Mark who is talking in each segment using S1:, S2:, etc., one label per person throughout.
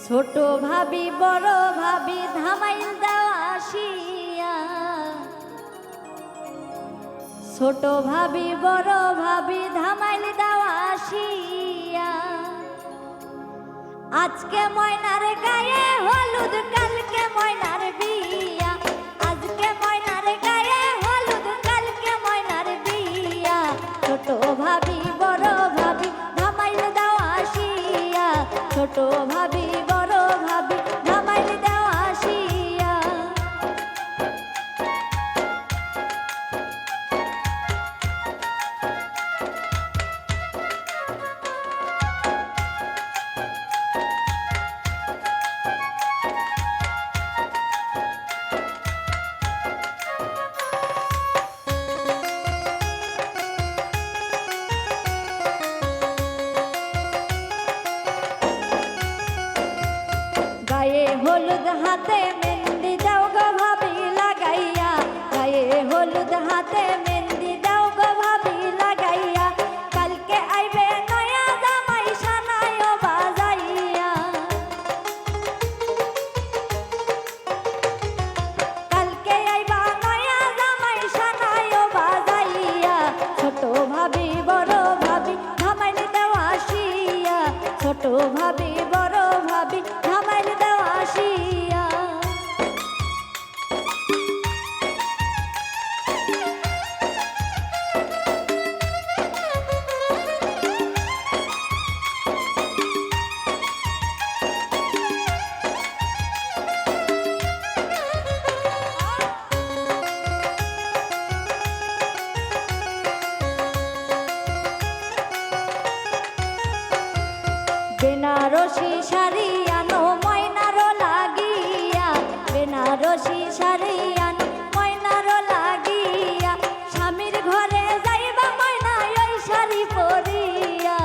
S1: ছোট ভাবি বড় ভাবি ধামাইল দেওয়া আসিয়া, ছোট ভাবি বড় ভাবি ধামাইল দেওয়া আসিয়া। আজকে ময়নার গায়ে হলুদ, কালকে ময়নার বিয়া। আজকে ময়নার গায়ে হলুদ, কালকে ময়নার বিয়া। ছোট ভাবি বড় ভাবি ধামাইল দেওয়া আসিয়া, ছোট ভাবি বড় ভাবি ধামাইল দেওয়া আসিয়া। গায়ে হলুদ হাতে মেহেন্দি দাও গো ভাবি লাগাইয়া, গায়ে হলুদ হাতে মেহেন্দি দাও গো ভাবি লাগাইয়া। কালকে আইবে নয়া জামাই সানাইও বাজাইয়া, কালকে আইবা নয়া জামাই সানাইও বাজাইয়া। ছোট ভাবি বড় ভাবি ধামাইল দেওয়া আসিয়া, ছোট ভাবি বড় ভাবি ধামাইল দেওয়া আসিয়া। বেনারসি শাড়ি আনো ময়নারো লাগিয়া, বেনারসি শাড়ি আনো ময়নারো লাগিয়া। স্বামীর ঘরে যাইবা ময়না ওই শাড়ি পরিয়া,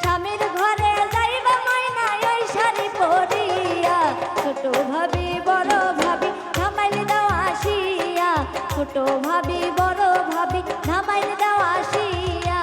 S1: স্বামীর ঘরে যাইবা ময়না ওই শাড়ি পরিয়া। ছোট ভাবি বড় ভাবি ধামাইল দেওয়া আসিয়া, ছোট ভাবি বড় ভাবি ধামাইল দেওয়া আসিয়া।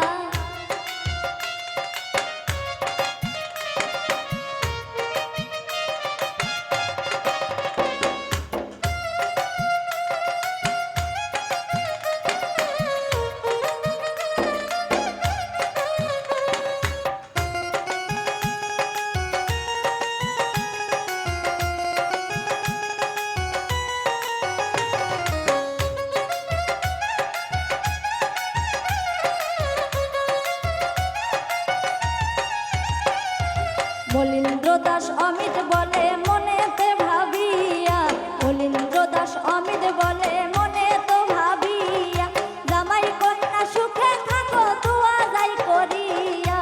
S1: মলিন্দ্র দাস অমিত বলে মনেতে ভাবিয়া, মলিন্দ্র দাস অমিত বলে মনেতে ভাবিয়া। জামাই কন্যা সুখে থাকো দুয়া যাই করিয়া,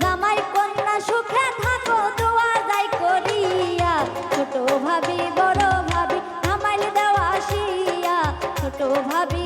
S1: জামাই কন্যা সুখে থাকো দুয়া যাই করিয়া। ছোট ভাবি বড় ভাবি ধামাইল দেওয়া আসিয়া, ছোট ভাবি